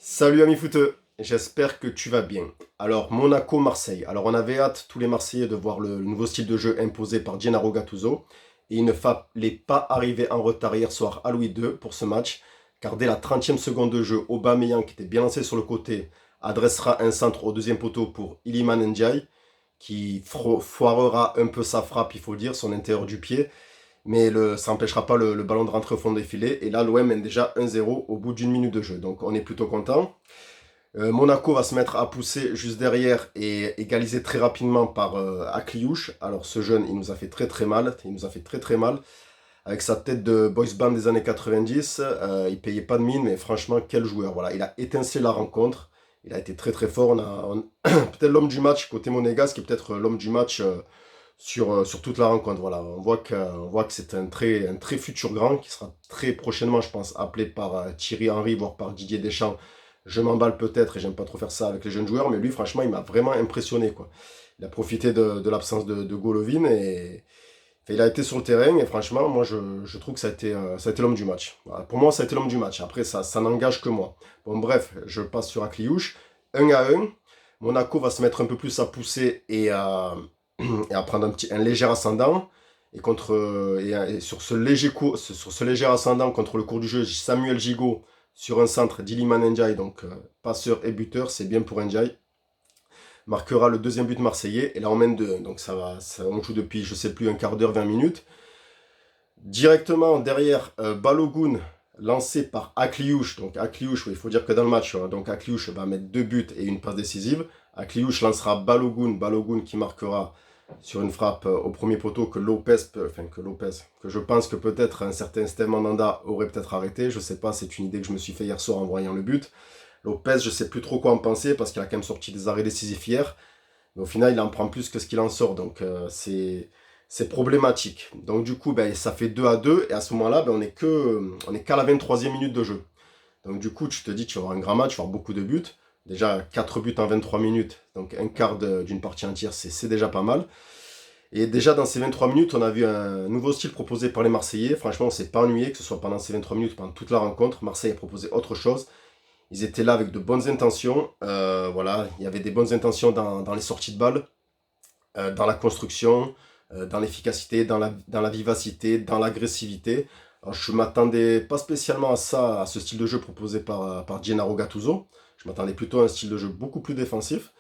Salut ami footeux, j'espère que tu vas bien. Alors Monaco-Marseille. Alors on avait hâte tous les Marseillais de voir le nouveau style de jeu imposé par Gennaro Gattuso. Et il ne fallait pas arriver en retard hier soir à Louis II pour ce match, car dès la 30e seconde de jeu, Aubameyang, qui était bien lancé sur le côté, adressera un centre au deuxième poteau pour Iliman Ndiaye, qui foirera un peu sa frappe, il faut le dire, son intérieur du pied. Mais ça n'empêchera pas le ballon de rentrer au fond des filets. Et là, l'OM mène déjà 1-0 au bout d'une minute de jeu. Donc on est plutôt content. Monaco va se mettre à pousser juste derrière et égaliser très rapidement par Akliouche. Alors ce jeune, il nous a fait très très mal. Il nous a fait très très mal. Avec sa tête de boys band des années 90, il payait pas de mine, mais franchement, quel joueur. Voilà, il a étincé la rencontre. Il a été très très fort. Peut-être l'homme du match côté Monégasque, qui est peut-être l'homme du match sur toute la rencontre. Voilà, on voit que c'est un très futur grand qui sera très prochainement, je pense, appelé par Thierry Henry, voire par Didier Deschamps. Je m'emballe peut-être et j'aime pas trop faire ça avec les jeunes joueurs, mais lui, franchement, il m'a vraiment impressionné, quoi. Il a profité de l'absence de Golovin et enfin, il a été sur le terrain et franchement, moi, je trouve que ça a été l'homme du match. Voilà, pour moi, ça a été l'homme du match. Après, ça n'engage que moi. Bon, bref, je passe sur Akliouche. 1-1. Monaco va se mettre un peu plus à pousser et à prendre un léger ascendant. Et sur ce léger ascendant contre le cours du jeu, Samuel Gigot sur un centre d'Iliman Ndiaye, donc passeur et buteur, c'est bien pour Ndiaye, marquera le deuxième but marseillais. Et là on mène 2. Donc on joue depuis, je sais plus, un quart d'heure, 20 minutes. Directement derrière, Balogun, lancé par Akliouche. Donc Akliouche, il faut dire que dans le match, donc Akliouche va mettre 2 buts et une passe décisive. Akliouche lancera Balogun qui marquera sur une frappe au premier poteau que que je pense que peut-être un certain Steve Mandanda aurait peut-être arrêté. Je sais pas, c'est une idée que je me suis fait hier soir en voyant le but. Lopez, je sais plus trop quoi en penser parce qu'il a quand même sorti des arrêts décisifs hier. Mais au final, il en prend plus que ce qu'il en sort. Donc c'est problématique. Donc du coup, ben, ça fait 2-2. Et à ce moment-là, ben, on est qu'à la 23e minute de jeu. Donc du coup, tu te dis, tu vas avoir un grand match, tu vas avoir beaucoup de buts. Déjà, 4 buts en 23 minutes, donc un quart d'une partie entière, c'est déjà pas mal. Et déjà, dans ces 23 minutes, on a vu un nouveau style proposé par les Marseillais. Franchement, on s'est pas ennuyé, que ce soit pendant ces 23 minutes, pendant toute la rencontre. Marseille a proposé autre chose. Ils étaient là avec de bonnes intentions. Voilà, il y avait des bonnes intentions dans les sorties de balles, dans la construction, dans l'efficacité, dans la vivacité, dans l'agressivité. Alors, je m'attendais pas spécialement à ça, à ce style de jeu proposé par Gennaro Gattuso. Je m'attendais plutôt à un style de jeu beaucoup plus défensif.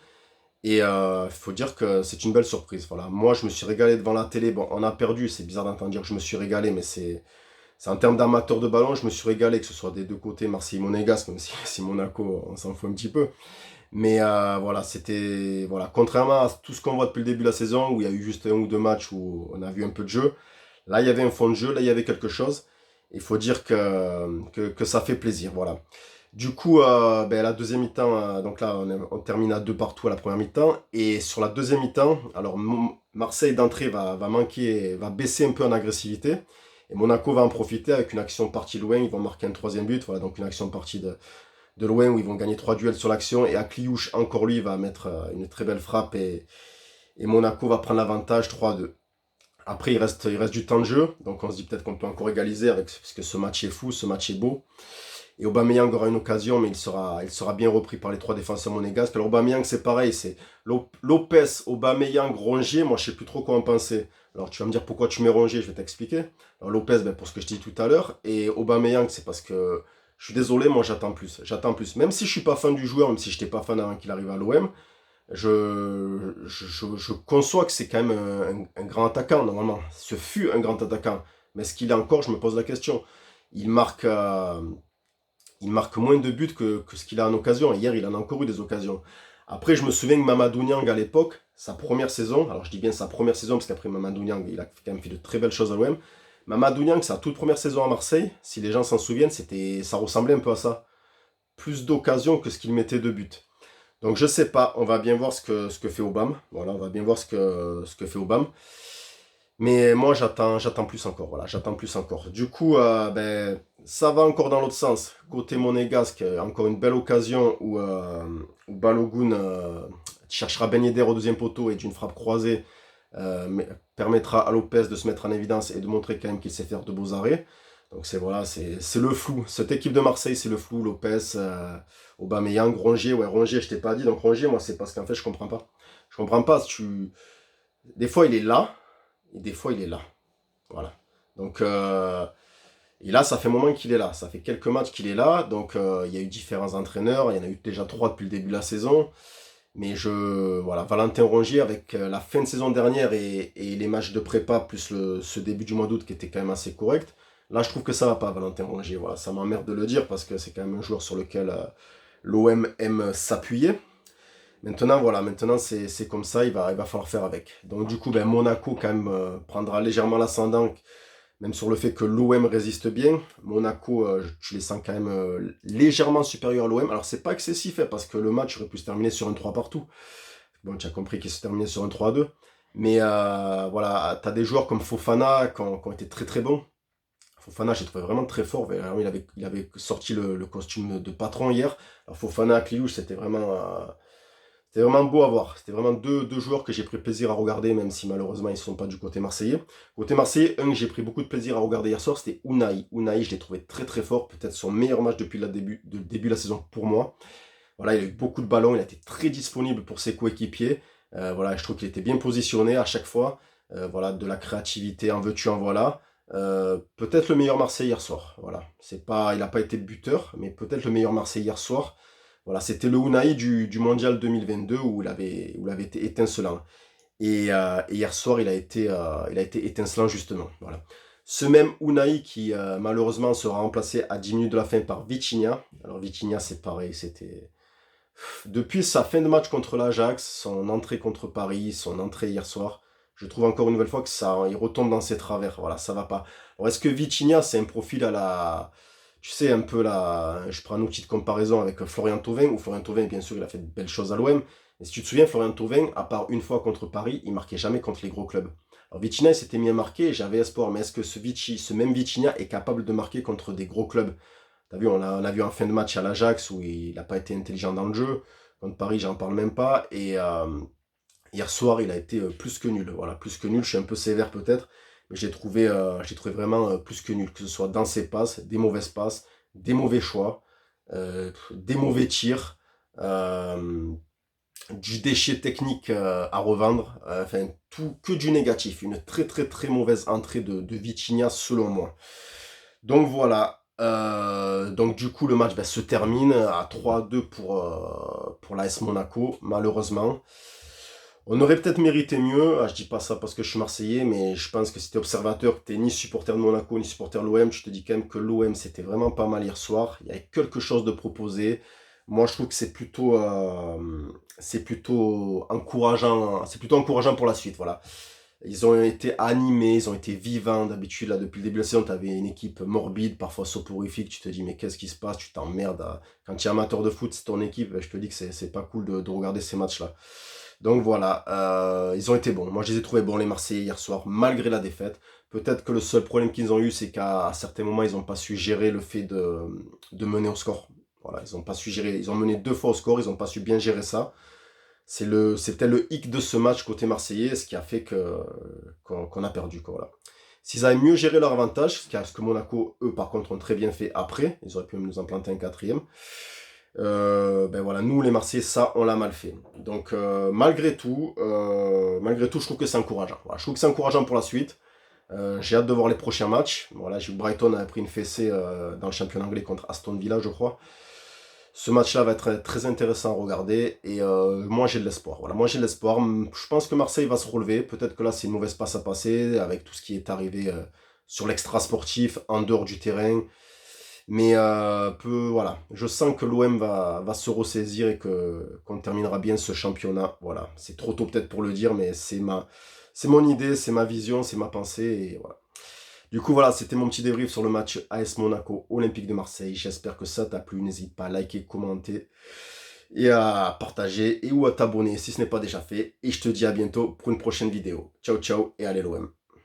Et il faut dire que c'est une belle surprise. Voilà. Moi, je me suis régalé devant la télé. Bon, on a perdu, c'est bizarre d'entendre dire que je me suis régalé, mais c'est en termes d'amateur de ballon, je me suis régalé, que ce soit des deux côtés, Marseille-Monégasque, même si Monaco, on s'en fout un petit peu. Mais voilà, voilà, contrairement à tout ce qu'on voit depuis le début de la saison, où il y a eu juste un ou deux matchs où on a vu un peu de jeu, là, il y avait un fond de jeu, là, il y avait quelque chose. Il faut dire que ça fait plaisir, voilà. Du coup, ben, la deuxième mi-temps, donc là, on termine à 2 partout à la première mi-temps. Et sur la deuxième mi-temps, alors Marseille d'entrée va baisser un peu en agressivité. Et Monaco va en profiter avec une action partie loin. Ils vont marquer un troisième but. Voilà, donc une action partie de loin où ils vont gagner 3 duels sur l'action. Et Akliouche, encore lui, va mettre une très belle frappe. Et Monaco va prendre l'avantage 3-2. Après, il reste du temps de jeu. Donc on se dit peut-être qu'on peut encore égaliser parce que ce match est fou, ce match est beau. Et Aubameyang aura une occasion, mais il sera bien repris par les trois défenseurs monégasques. Alors Aubameyang, c'est pareil, c'est Lopez, Aubameyang, Rongier. Moi, je sais plus trop quoi en penser. Alors tu vas me dire pourquoi tu mets Rongier, je vais t'expliquer. Alors Lopez, ben, pour ce que je dis tout à l'heure. Et Aubameyang, c'est parce que je suis désolé, moi j'attends plus. J'attends plus. Même si je suis pas fan du joueur, même si je n'étais pas fan avant qu'il arrive à l'OM, je conçois que c'est quand même un grand attaquant, normalement. Ce fut un grand attaquant. Mais est-ce qu'il est encore, je me pose la question. Il marque, euh, il marque moins de buts que ce qu'il a en occasion. Hier, il en a encore eu des occasions. Après, je me souviens que Mamadou Niang, à l'époque, sa première saison, alors je dis bien sa première saison, parce qu'après Mamadou Niang, il a quand même fait de très belles choses à l'OM. Mamadou Niang, sa toute première saison à Marseille, si les gens s'en souviennent, ça ressemblait un peu à ça. Plus d'occasions que ce qu'il mettait de buts. Donc je sais pas, on va bien voir ce que fait Obama. Voilà, on va bien voir ce que fait Obama. Mais moi, j'attends plus encore. Voilà, j'attends plus encore. Du coup, ben, ça va encore dans l'autre sens. Côté monégasque, encore une belle occasion où Balogun cherchera Ben Yedder au deuxième poteau et d'une frappe croisée permettra à Lopez de se mettre en évidence et de montrer quand même qu'il sait faire de beaux arrêts. Donc c'est voilà, c'est le flou. Cette équipe de Marseille, c'est le flou. Lopez, Aubameyang, Rongier. Ouais, Rongier, je t'ai pas dit. Donc Rongier, moi, c'est parce qu'en fait, je comprends pas. Je comprends pas. Des fois, il est là, et des fois, il est là. Voilà. Donc, et là, ça fait un moment qu'il est là. Ça fait quelques matchs qu'il est là. Donc, il y a eu différents entraîneurs. Il y en a eu déjà 3 depuis le début de la saison. Mais voilà, Valentin Rongier, avec la fin de saison dernière et les matchs de prépa, plus ce début du mois d'août qui était quand même assez correct, là, je trouve que ça va pas, Valentin Rongier. Voilà, ça m'emmerde de le dire parce que c'est quand même un joueur sur lequel l'OM aime s'appuyer. Maintenant, voilà, maintenant c'est comme ça, il va falloir faire avec. Donc, du coup, ben, Monaco, quand même, prendra légèrement l'ascendant, même sur le fait que l'OM résiste bien. Monaco, tu les sens quand même légèrement supérieurs à l'OM. Alors, c'est pas excessif, hein, parce que le match aurait pu se terminer sur un 3 partout. Bon, tu as compris qu'il se terminait sur un 3-2. Mais voilà, tu as des joueurs comme Fofana qui ont été très très bons. Fofana, j'ai trouvé vraiment très fort. Il avait sorti le costume de patron hier. Alors, Fofana, Kliouche, c'était vraiment beau à voir. C'était vraiment deux joueurs que j'ai pris plaisir à regarder, même si malheureusement ils ne sont pas du côté marseillais. Côté marseillais, un que j'ai pris beaucoup de plaisir à regarder hier soir, c'était Unai. Unai, je l'ai trouvé très très fort. Peut-être son meilleur match depuis le début de la saison pour moi. Voilà, il a eu beaucoup de ballons, il a été très disponible pour ses coéquipiers. Voilà, je trouve qu'il était bien positionné à chaque fois. Voilà, de la créativité, en veux-tu, en voilà. Peut-être le meilleur Marseille hier soir. Voilà, il n'a pas été buteur, mais peut-être le meilleur Marseille hier soir. Voilà, c'était le Unai du Mondial 2022 où il avait été étincelant. Et hier soir, il a été étincelant justement. Voilà. Ce même Unai qui malheureusement sera remplacé à 10 minutes de la fin par Vitinha. Alors Vitinha, c'est pareil, c'était depuis sa fin de match contre l'Ajax, son entrée contre Paris, son entrée hier soir, je trouve encore une nouvelle fois que ça, il retombe dans ses travers. Voilà, ça va pas. Alors est-ce que Vitinha, c'est un profil à la, tu sais, un peu là, je prends un outil de comparaison avec Florian Thauvin, où Florian Thauvin, bien sûr, il a fait de belles choses à l'OM. Mais si tu te souviens, Florian Thauvin, à part une fois contre Paris, il marquait jamais contre les gros clubs. Alors Vitinha, il s'était mis à marquer, j'avais espoir, mais est-ce que ce même Vitinha est capable de marquer contre des gros clubs? T'as vu, on a vu en fin de match à l'Ajax où il n'a pas été intelligent dans le jeu. Contre Paris, j'en parle même pas. Et hier soir, il a été plus que nul. Voilà, plus que nul. Je suis un peu sévère peut-être, mais j'ai trouvé vraiment plus que nul. Que ce soit dans ses passes, des mauvaises passes, des mauvais choix, des mauvais tirs, du déchet technique à revendre. Enfin, tout que du négatif. Une très très très mauvaise entrée de Vitinha selon moi. Donc voilà. Donc du coup le match se termine à 3-2 pour l'AS Monaco, malheureusement. On aurait peut-être mérité mieux. Je dis pas ça parce que je suis Marseillais, mais je pense que si t'es observateur, que t'es ni supporter de Monaco ni supporter de l'OM, tu te dis quand même que l'OM c'était vraiment pas mal hier soir. Il y avait quelque chose de proposé. Moi je trouve que c'est plutôt encourageant pour la suite. Voilà. Ils ont été animés, ils ont été vivants. D'habitude, là, depuis le début de la saison, tu avais une équipe morbide, parfois soporifique. Tu te dis, mais qu'est-ce qui se passe? Tu t'emmerdes. Quand tu es amateur de foot, c'est ton équipe. Je te dis que c'est pas cool de regarder ces matchs-là. Donc voilà, ils ont été bons. Moi, je les ai trouvés bons, les Marseillais, hier soir, malgré la défaite. Peut-être que le seul problème qu'ils ont eu, c'est qu'à certains moments, ils n'ont pas su gérer le fait de mener au score. Voilà, ils n'ont pas su gérer. Ils ont mené 2 fois au score, ils n'ont pas su bien gérer ça. C'était le hic de ce match côté marseillais, ce qui a fait qu'on a perdu, quoi, voilà. S'ils avaient mieux géré leur avantage, ce que Monaco, eux, par contre, ont très bien fait après, ils auraient pu même nous en planter un quatrième. Ben voilà, nous, les Marseillais, ça, on l'a mal fait. Donc, malgré tout, je trouve que c'est encourageant. Voilà, je trouve que c'est encourageant pour la suite. J'ai hâte de voir les prochains matchs. Voilà, j'ai vu Brighton a pris une fessée dans le championnat anglais contre Aston Villa, je crois. Ce match-là va être très intéressant à regarder et moi j'ai de l'espoir. Voilà, moi j'ai de l'espoir. Je pense que Marseille va se relever. Peut-être que là c'est une mauvaise passe à passer avec tout ce qui est arrivé sur l'extra sportif, en dehors du terrain. Mais voilà, je sens que l'OM va se ressaisir et qu'on terminera bien ce championnat. Voilà, c'est trop tôt peut-être pour le dire, mais c'est mon idée, c'est ma vision, c'est ma pensée et voilà. Du coup, voilà, c'était mon petit débrief sur le match AS Monaco Olympique de Marseille. J'espère que ça t'a plu. N'hésite pas à liker, commenter et à partager et ou à t'abonner si ce n'est pas déjà fait. Et je te dis à bientôt pour une prochaine vidéo. Ciao, ciao et allez l'OM.